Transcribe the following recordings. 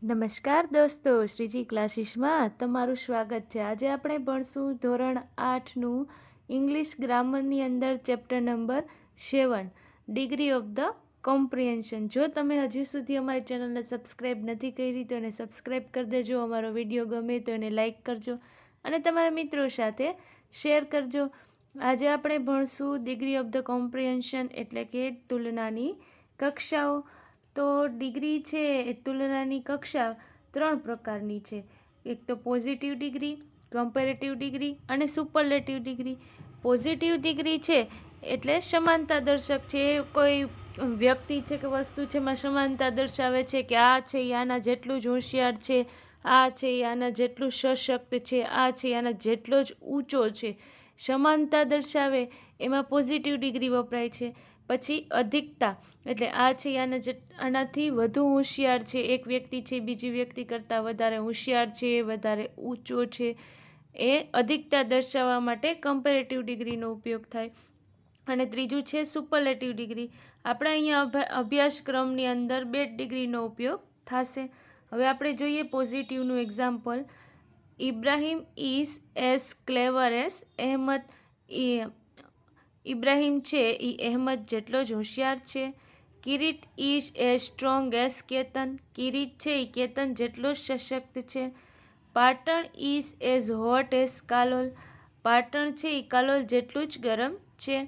નમસ્કાર દોસ્તો, શ્રીજી ક્લાસીસમાં તમારું સ્વાગત છે। આજે આપણે ભણશું ધોરણ 8નું ઇંગ્લિશ ગ્રામરની અંદર chapter number 7 degree of the comprehension. જો તમે હજુ સુધી અમારી ચેનલને સબસ્ક્રાઈબ નથી કરી તો એને સબસ્ક્રાઈબ કરી દેજો। અમારો વિડીયો ગમે તો એને લાઈક કરજો અને તમારા મિત્રો સાથે શેર કરજો। આજે આપણે ભણશું ડિગ્રી ઓફ ધ કોમ્પ્રિહેન્શન એટલે કે તુલનાની કક્ષાઓ। તો ડિગ્રી છે એ તુલનાની કક્ષા 3 પ્રકારની છે। એક તો પોઝિટિવ ડિગ્રી, કમ્પેરેટિવ ડિગ્રી અને સુપરલેટિવ ડિગ્રી। પોઝિટિવ ડિગ્રી છે એટલે સમાનતા દર્શક છે, કોઈ વ્યક્તિ છે કે વસ્તુ છે એમાં સમાનતા દર્શાવે છે કે આ છે એ આના જેટલું જ હોશિયાર છે, આ છે એ આના જેટલું સશક્ત છે, આ છે એ આના જેટલો જ ઊંચો છે। સમાનતા દર્શાવે એમાં પોઝિટિવ ડિગ્રી વપરાય છે। પછી અધિકતા એટલે આ છે આનાથી વધુ હોશિયાર છે, એક વ્યક્તિ છે બીજી વ્યક્તિ કરતાં વધારે હોશિયાર છે, વધારે ઊંચો છે, એ અધિકતા દર્શાવવા માટે કમ્પેરેટિવ ડિગ્રીનો ઉપયોગ થાય। અને ત્રીજું છે સુપરલેટિવ ડિગ્રી। આપણે અહીંયા અભ્યાસક્રમની અંદર 2 ડિગ્રીનો ઉપયોગ થશે। હવે આપણે જોઈએ પોઝિટિવનું example. Ibrahim is as clever as Ahmed. Ibrahim છે એ અહેમદ જેટલો જ હોશિયાર છે। Kirit is as strong as Ketan. Kirit છે એ કેતન જેટલો જ સશક્ત છે। Patan is as hot as Kalol. Patan છે એ કાલોલ જેટલું જ ગરમ છે।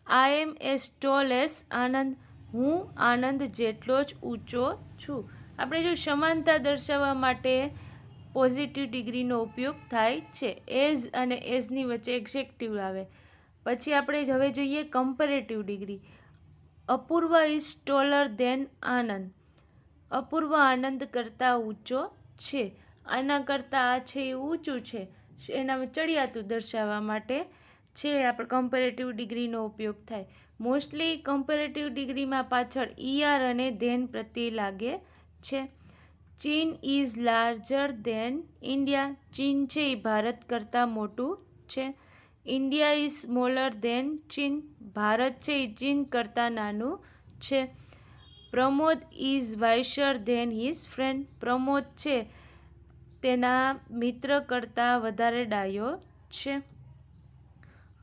I am as tall as Anand. હું આનંદ જેટલો જ ઊંચો છું। આપણે જો સમાનતા દર્શાવવા માટે પોઝિટિવ ડિગ્રીનો ઉપયોગ થાય છે। એઝ અને એઝની વચ્ચે એક્ઝેક્ટિવ આવે। પછી આપણે હવે જોઈએ comparative degree. Apurva is taller than Anand. Apurva Anand કરતાં ઊંચો છે। આના કરતાં આ છે એ ઊંચું છે, એના ચડિયાતું દર્શાવવા માટે છે આપણે કમ્પેરેટિવ ડિગ્રીનો ઉપયોગ થાય। મોસ્ટલી કમ્પેરેટિવ ડિગ્રીમાં પાછળ ઈઆર અને ધેન પ્રત્યય લાગે છે। ચીન ઇઝ લાર્જર ધેન ઇન્ડિયા। ચીન છે એ ભારત કરતાં મોટું છે। ઇન્ડિયા ઇઝ સ્મોલર ધેન ચીન। ભારત છે એ ચીન કરતાં નાનું છે। Pramod is wiser than his friend. Pramod છે તેના મિત્ર કરતાં વધારે ડાયો છે।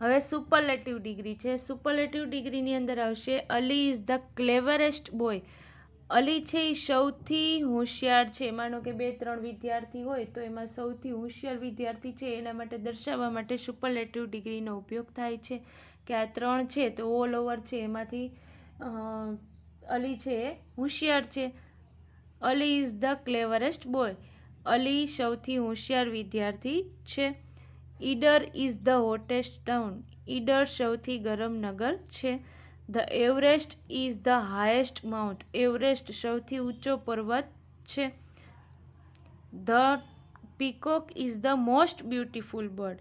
હવે સુપરલેટિવ ડિગ્રી છે। સુપરલેટિવ ડિગ્રીની અંદર આવશે Ali is the cleverest boy. Ali છે એ સૌથી હોશિયાર છે। માનો કે 2-3 વિદ્યાર્થી હોય તો એમાં સૌથી હોશિયાર વિદ્યાર્થી છે એના માટે દર્શાવવા માટે સુપરલેટિવ ડિગ્રીનો ઉપયોગ થાય છે કે આ 3 છે તો ઓલ ઓવર છે એમાંથી અલી છે એ હોશિયાર છે। Ali is the cleverest boy. Ali સૌથી હોશિયાર વિદ્યાર્થી છે। Idar is the hottest town. Idar સૌથી ગરમ નગર છે। The Everest is the highest mount. Everest સૌથી ઊંચો પર્વત છે। The peacock is the most beautiful bird.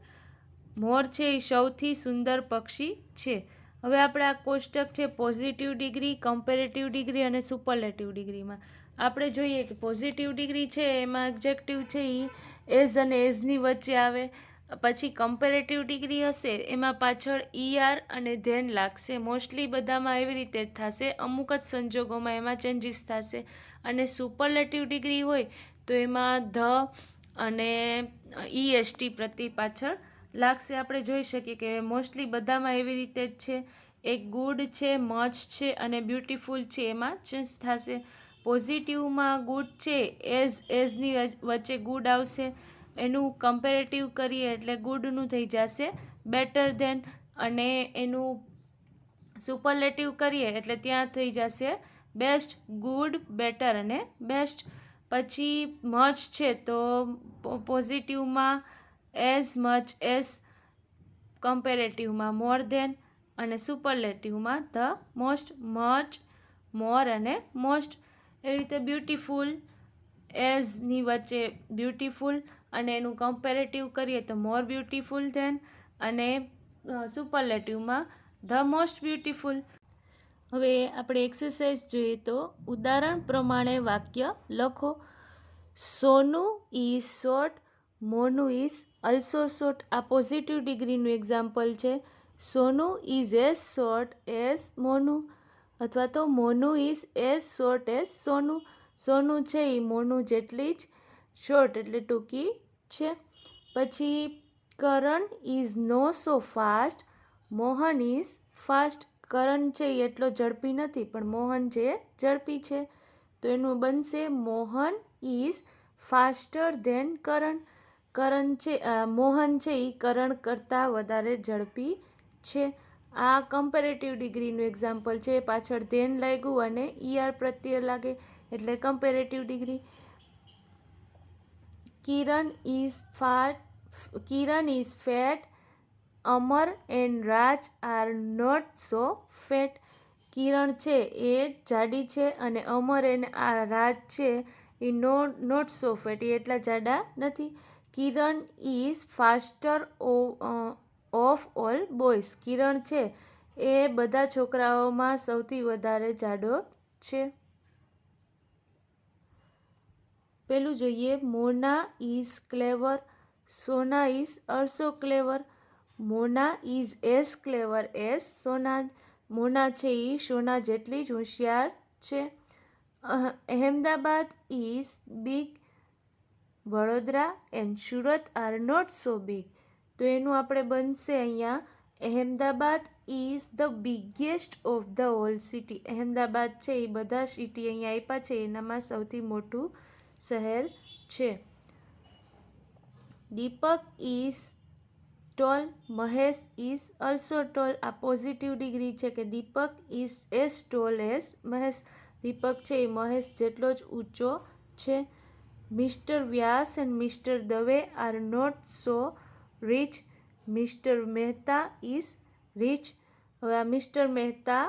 મોર છે એ સૌથી સુંદર પક્ષી છે। હવે આપણે આ કોષ્ટક છે પોઝિટિવ ડિગ્રી, કમ્પેરેટિવ ડિગ્રી અને સુપરલેટિવ ડિગ્રીમાં આપણે જોઈએ કે પોઝિટિવ ડિગ્રી છે એમાં એક્ઝેક્ટિવ છે એ એઝ અને એઝની વચ્ચે આવે। પછી કમ્પેરેટિવ ડિગ્રી હશે એમાં પાછળ ઈઆર અને ધેન લાગશે। મોસ્ટલી બધામાં એવી રીતે જ થશે, અમુક જ સંજોગોમાં એમાં ચેન્જીસ થશે। અને સુપરલેટિવ ડિગ્રી હોય તો એમાં ધ અને ઈએસટી પ્રત્યય પાછળ લાગશે। આપણે જોઈ શકીએ કે મોસ્ટલી બધામાં એવી રીતે જ છે। એક ગુડ છે, મચ છે અને બ્યુટીફુલ છે એમાં ચેન્જ થશે। પોઝિટિવમાં ગુડ છે એઝની વચ્ચે ગુડ આવશે, એનું કમ્પેરેટિવ કરીએ એટલે ગુડનું થઈ જશે બેટર ધેન, અને એનું સુપરલેટિવ કરીએ એટલે ત્યાં થઈ જશે બેસ્ટ, ગુડ, બેટર અને બેસ્ટ। પછી મચ છે તો પોઝિટિવમાં એઝ મચ એઝ, કમ્પેરેટિવમાં મોર ધેન અને સુપરલેટિવમાં ધ મોસ્ટ, મચ, મોર અને મોસ્ટ। એ રીતે બ્યુટીફુલ એઝની વચ્ચે બ્યુટીફુલ અને એનું કમ્પેરેટિવ કરીએ તો મોર બ્યુટીફુલ ધેન, અને સુપરલેટિવમાં ધ મોસ્ટ બ્યુટીફુલ। હવે આપણે એક્સરસાઇઝ જોઈએ તો ઉદાહરણ પ્રમાણે વાક્ય લખો। Sonu is short, Monu is also short. આ પોઝિટિવ ડિગ્રીનું એક્ઝામ્પલ છે। Sonu is as short as Monu, અથવા તો Monu is as short as Sonu. Sonu છે એ મોનું જેટલી જ શોર્ટ એટલે ટૂંકી છે. પછી Karan is no so fast, Mohan is fast. Karan છે એ એટલો ઝડપી નથી પણ મોહન છે ઝડપી છે, તો એનું બનશે મોહન ઇઝ ફાસ્ટર ધેન કરણ. મોહન છે એ કરણ કરતાં વધારે ઝડપી છે. આ કમ્પેરેટિવ ડિગ્રીનું એક્ઝામ્પલ છે. પાછળ ધેન લાગ્યું અને ઈઆર પ્રત્યય લાગે એટલે comparative degree. Kiran is fat, Amar and Raj are not so fat. Kiran છે એ જાડી છે અને અમર એન્ડ રાજ છે એ નોટ સો ફેટ, એ એટલા જાડા નથી. Kiran is faster of all boys. Kiran છે એ બધા છોકરાઓમાં સૌથી વધારે જાડો છે. પેલું જોઈએ, Mona is clever, Sona is also clever. Mona is as clever as Sona. Mona છે એ સોના જેટલી જ હોશિયાર છે. Ahmedabad is big, Vadodara and Surat are not so big. તો એનું આપણે બનશે અહીંયા Ahmedabad is the biggest of the whole city. Ahmedabad છે એ બધા સિટી અહીંયા આપ્યા છે એનામાં સૌથી મોટું શહેર છે. Deepak is tall, Mahesh is also tall. આ પોઝિટિવ ડિગ્રી છે કે Deepak is as tall as Mahesh. Deepak છે એ મહેશ જેટલો જ ઊંચો છે. Mister Vyas and mister Dave are not so rich. Mister Mehta is rich. હવે આ mister Mehta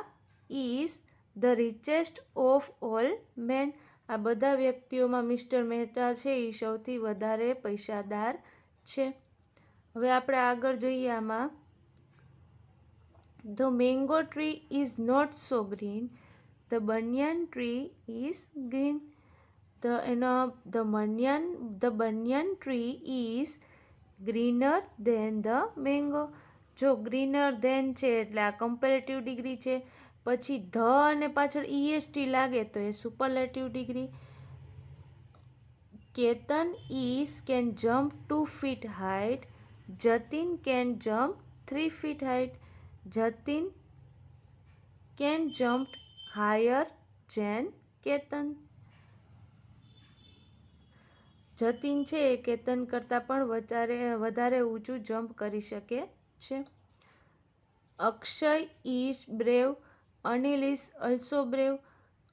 is the richest of all man. આ બધા વ્યક્તિઓમાં મિસ્ટર મહેતા છે એ સૌથી વધારે પૈસાદાર છે. હવે આપણે આગળ જોઈએ આમાં, the mango tree is not so green, the banyan tree is green. The banyan tree is greener than the mango. જો ગ્રીનર ધેન છે એટલે આ કમ્પેરેટિવ ડિગ્રી છે. પછી ધ અને પાછળ ઈએસટી લાગે તો એ superlative degree. Ketan can jump 2 feet height, Jatin can jump 3 feet height. Jatin can jump higher than Ketan. Jatin છે એ કેતન કરતાં પણ વધારે ઊંચું જમ્પ કરી શકે છે. Akshay is brave, Anil is also brave.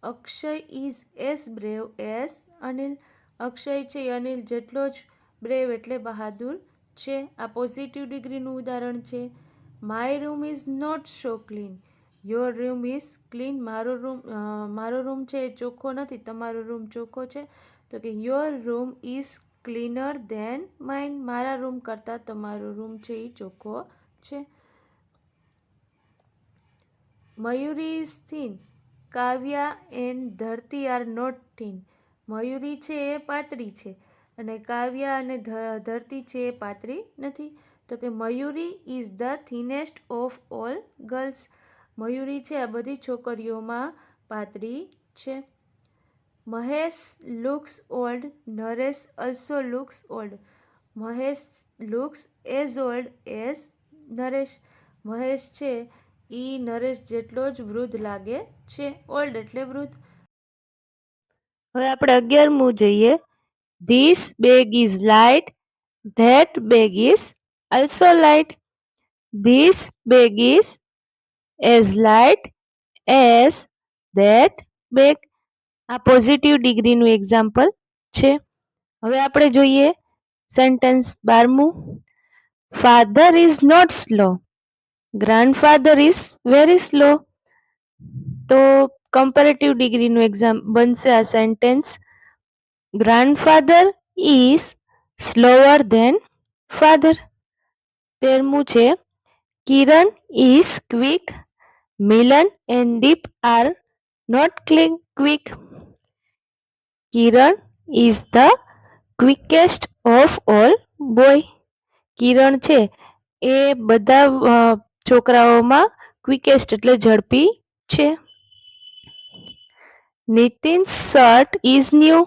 Akshay is as brave as Anil. Akshay છે એ અનિલ જેટલો જ બ્રેવ એટલે બહાદુર છે. આ પોઝિટિવ ડિગ્રીનું ઉદાહરણ છે. My room is not so clean, your room is clean. મારો રૂમ છે એ ચોખ્ખો નથી, તમારો રૂમ ચોખ્ખો છે. તો કે your room is cleaner than mine. મારા રૂમ કરતાં તમારો રૂમ છે એ ચોખ્ખો છે. Mayuri is thin, Kavya and Dharti are not thin. Mayuri છે એ પાતળી છે અને કાવ્યા અને ધરતી છે એ પાતળી નથી. તો કે Mayuri is the thinnest of all girls. Mayuri છે આ બધી છોકરીઓમાં પાતળી છે. Mahesh looks old, Naresh also looks old. Mahesh looks as old as Naresh. Mahesh છે એ નરેશ જેટલો જ વૃદ્ધ લાગે છે. ઓલ્ડ એટલે વૃદ્ધ. હવે આપણે 11મું જોઈએ, this bag is light, that bag is also light. This bag is as light as that bag. આ પોઝિટિવ ડિગ્રીનું એક્ઝામ્પલ છે. હવે આપણે જોઈએ સેન્ટેન્સ 12મું, father is not slow, grandfather is very slow. તો કમ્પેરેટિવ ડિગ્રીનું એક્ઝામ બનશે આ sentence, grandfather is slower than father. 13મું છે, Kiran is quick, Milan and Deep are not quick. Kiran is the quickest of all boy. કિરણ છે એ બધા છોકરાઓમાં ક્વિકેસ્ટ એટલે ઝડપી છે. Nitin's shirt is new.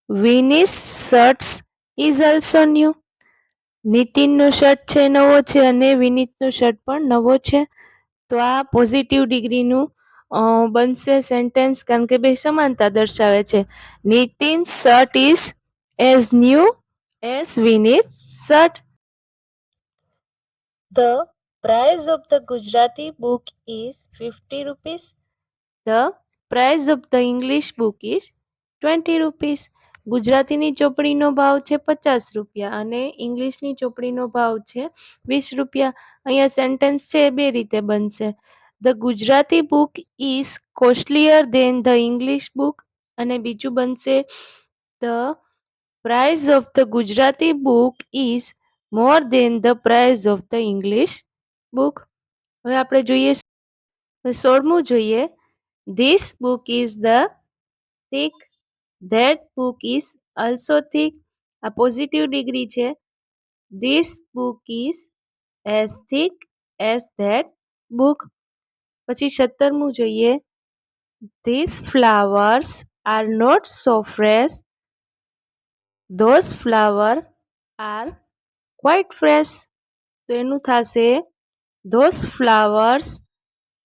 Vinny's shirt is also new. નીતિનનો શર્ટ છે નવો છે અને વિનીતનો શર્ટ પણ નવો છે. તો આ પોઝિટિવ ડિગ્રીનું બનશે સેન્ટેન્સ, કારણ કે બે સમાનતા દર્શાવે છે. Nitin shirt is as new as Vineet shirt. The price of the Gujarati book is 50 rupees. The price of the English book is 20 rupees. ગુજરાતીની ચોપડીનો ભાવ છે 50 રૂપિયા અને ઇંગ્લિશની ચોપડીનો ભાવ છે 20 રૂપિયા. અહીંયા સેન્ટેન્સ છે એ બે રીતે બનશે. The Gujarati book is costlier than the English book, અને બીજું બનશે the price of the Gujarati book is more than the price of the English book. હવે આપણે જોઈએ 16મું જોઈએ. This book is the thick. That book is also thick. આ positive degree છે. This book is as thick as that book. પછી 17મું જોઈએ. These flowers are not so fresh. Those flowers are quite fresh. તો એનું થશે Those flowers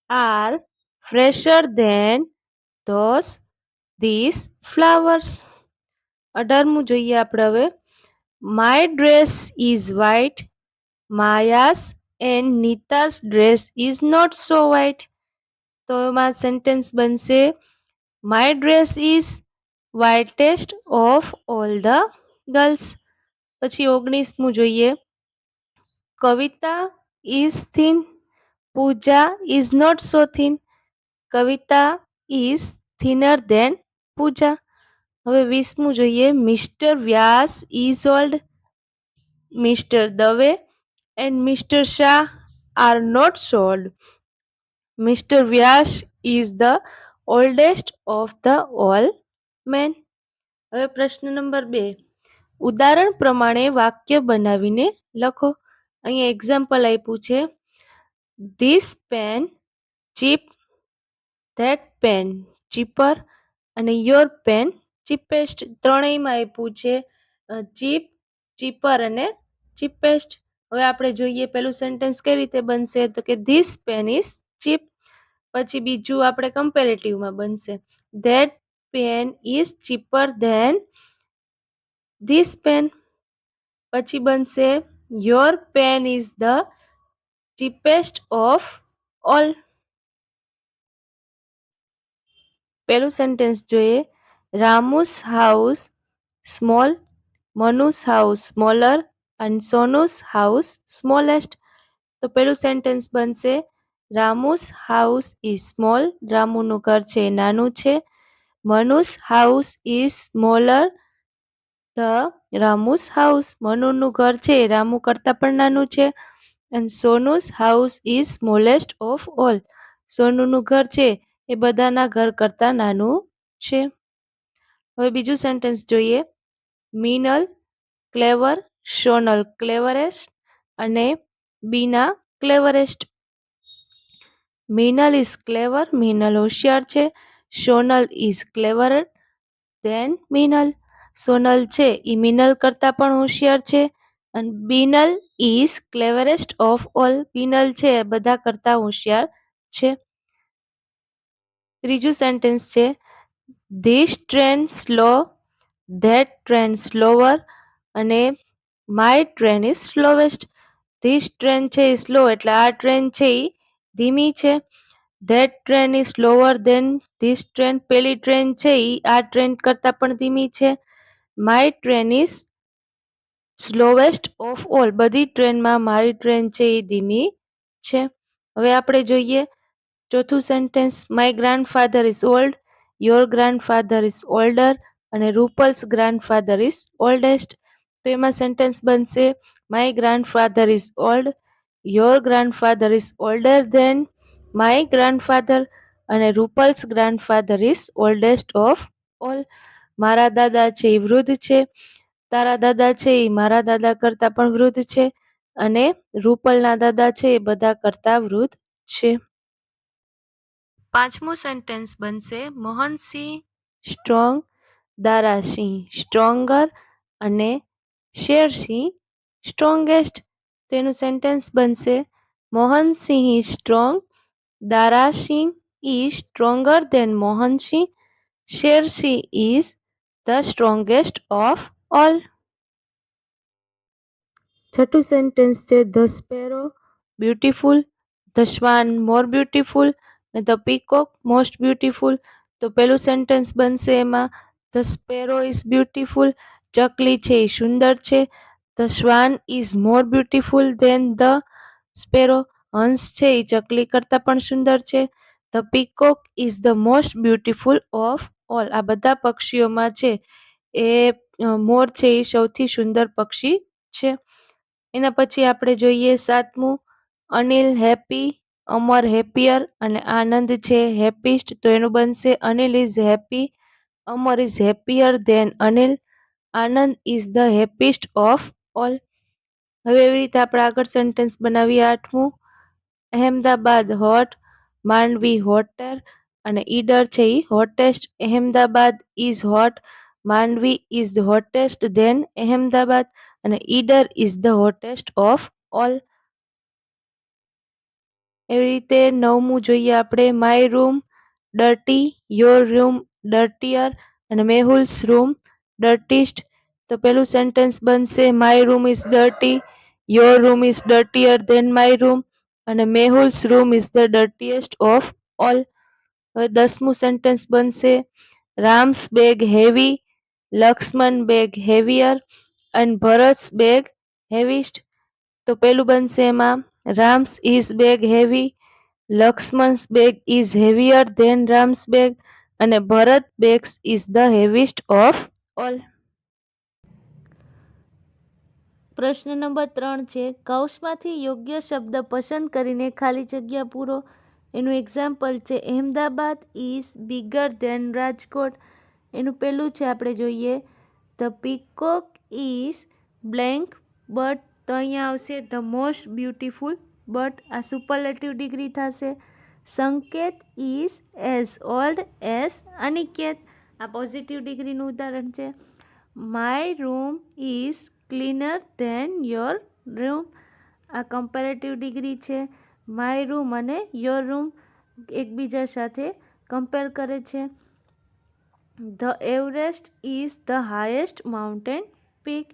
are fresher than these flowers. 18મું જોઈએ આપણે હવે. My dress is white. Maya's and Nita's dress is not so white. તો એમાં સેન્ટેન્સ બનશે My dress is whitest of all the girls. પછી 19મું જોઈએ. Kavita is thin. Pooja is not so thin. Kavita is thinner than Pooja. હવે 20મું જોઈએ. Mr. Vyas is old. Mr. Dave and Mr. Shah are not so old. Mr. Vyas is the oldest of the all men. હવે પ્રશ્ન number 2. ઉદાહરણ પ્રમાણે વાક્ય બનાવીને લખો. અહીંયા એક્ઝામ્પલ આપ્યું છે. This pen cheap, that pen cheaper અને your pen cheapest. ત્રણેયમાં આપ્યું છે ચીપ, ચીપર અને ચીપેસ્ટ. હવે આપણે જોઈએ પેલું સેન્ટેન્સ કઈ રીતે બનશે, તો કે ધીસ પેન ઇઝ ચીપ. પછી બીજું આપણે કમ્પેરેટિવમાં બનશે that pen is cheaper than this pen. પછી બનશે your pen is the cheapest of all. પેલું સેન્ટેન્સ જોઈએ. Ramu's house small, Manu's house smaller and Sonu's house smallest. તો પેલું સેન્ટેન્સ બનશે રામુસ હાઉસ ઇઝ સ્મોલ. રામુનું ઘર છે નાનું છે. Manu's house is smaller the Ramu's house. મનુનું ઘર છે રામુ કરતાં પણ નાનું છે. and Sonu's house is smallest of all. સોનુનું ઘર છે એ બધાના ઘર કરતાં નાનું છે. હવે બીજું સેન્ટેન્સ જોઈએ. મીનલ ક્લેવર, સોનલ ક્લેવરેસ્ટ અને Bina cleverest. Minal is clever, Minal હોશિયાર છે. Sonal is clever than Minal. Sonal છે એ મીનલ કરતાં પણ હોશિયાર છે. અને Binal is cleverest of all. Binal છે એ બધા કરતાં હોશિયાર છે. ત્રીજું સેન્ટેન્સ છે. This train slow, that train slower અને my train is slowest. This train છે એ સ્લો એટલે આ ટ્રેન છે એ ધીમી છે. That train is slower than this train. પેલી ટ્રેન છે એ આ ટ્રેન કરતાં પણ ધીમી છે. My train is slowest of all. બધી ટ્રેનમાં મારી ટ્રેન છે એ ધીમી છે. હવે આપણે જોઈએ ચોથું sentence. My grandfather is old, your grandfather is older અને રૂપલ્સ ગ્રાન્ડફાધર ઇઝ ઓલ્ડેસ્ટ. તો એમાં સેન્ટેન્સ બનશે my grandfather is old, your grandfather is older than my grandfather અને Rupal's grandfather is oldest of all. મારા દાદા છે એ વૃદ્ધ છે. તારા દાદા છે એ મારા દાદા કરતાં પણ વૃદ્ધ છે અને રૂપલના દાદા છે એ બધા કરતાં વૃદ્ધ છે. પાંચમું સેન્ટેન્સ બનશે મોહનસિંહ સ્ટ્રોંગ, દારાસિંહ સ્ટ્રોંગર અને શેરસિંહ સ્ટ્રોંગેસ્ટ. તેનું સેન્ટેન્સ બનશે Mohansinh is strong, Darasinh is stronger than Mohansinh, Shersinh is the strongest of all. છઠ્ઠું સેન્ટેન્સ છે the sparrow beautiful, the swan more beautiful અને ધ પીકોક મોસ્ટ બ્યુટીફુલ. તો પેલું સેન્ટેન્સ બનશે એમાં ધ સ્પેરો ઇઝ બ્યુટીફુલ, ચકલી છે એ સુંદર છે. The swan is more beautiful than the sparrow, હંસ છે એ ચકલી કરતાં પણ સુંદર છે. The peacock is the most beautiful of all. આ બધા પક્ષીઓમાં છે એ મોર છે એ સૌથી સુંદર પક્ષી છે. એના પછી આપણે જોઈએ સાતમું અનિલ હેપી, અમર હેપિયર અને આનંદ છે હેપીસ્ટ. તો એનું બનશે Anil is happy, Amar is happier than Anil, Anand is the happiest of all. હવે એવી રીતે આપણે આગળ સેન્ટેન્સ બનાવીએ. આઠમું અહેમદાબાદ હોટ, માંડવી હોટર અને ઈડર છે એ hottest. Ahmedabad is hot, Mandvi is the hottest than Ahmedabad અને Idar is the hottest of all. એવી રીતે નવમું જોઈએ આપણે my room dirty, your room dirtier અને મેહુલ્સ રૂમ ડર્ટીસ્ટ. તો પેલું સેન્ટેન્સ બનશે my room is dirty, your room is dirtier than my room અને Mehul's room is the dirtiest of all. હવે દસમું સેન્ટેન્સ બનશે Ram's bag heavy, Lakshman bag heavier અને Bharat's bag heaviest. તો પેલું બનશે એમાં Ram's is bag heavy, Lakshman's bag is heavier than Ram's bag અને Bharat bags is the heaviest of all. પ્રશ્ન નંબર 3 છે કૌંસમાંથી યોગ્ય શબ્દ પસંદ કરીને ખાલી જગ્યા પૂરો. એનું એક્ઝામ્પલ છે Ahmedabad is bigger than Rajkot. એનું પેલું છે આપણે જોઈએ the peacock is blank but, તો અહીંયા આવશે ધ મોસ્ટ બ્યુટીફુલ બટ, આ સુપરલેટિવ ડિગ્રી થશે. Sanket is as old as Aniket, આ પોઝિટિવ ડિગ્રીનું ઉદાહરણ છે. My room is cleaner than your room, આ કમ્પેરેટિવ ડિગ્રી છે. માય રૂમ અને યોર રૂમ એકબીજા સાથે કમ્પેર કરે છે. The Everest is the highest mountain peak.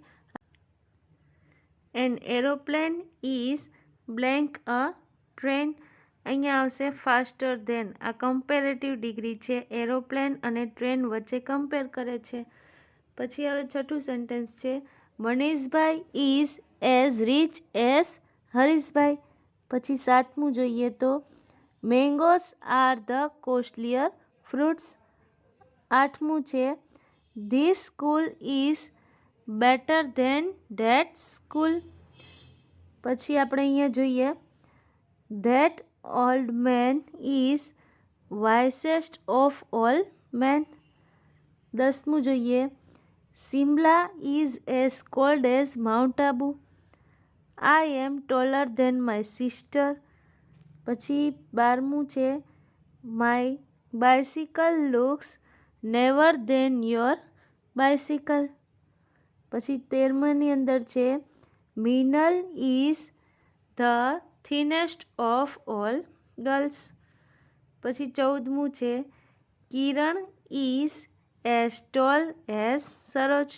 N aeroplane is blank a train, અહીંયા આવશે ફાસ્ટર ધેન, આ કમ્પેરેટિવ ડિગ્રી છે. એરોપ્લેન અને ટ્રેન વચ્ચે કમ્પેર કરે છે. પછી હવે છઠ્ઠું સેન્ટેન્સ છે Manishbhai is as rich as Harishbhai. પછી સાતમું જોઈએ તો mangoes are the costlier fruits. આઠમું છે this school is better than that school. પછી આપણે અહીંયા જોઈએ that old man is wisest of all man. દસમું જોઈએ Simla is as cold as mount Abu. I am taller than my sister. પછી 12મું છે my bicycle looks newer than your bicycle. પછી 13માની અંદર છે Minal is the thinnest of all girls. પછી 14મું છે Kiran is as tall as Saroj.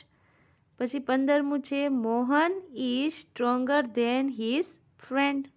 પછી 15મું છે Mohan is stronger than his friend.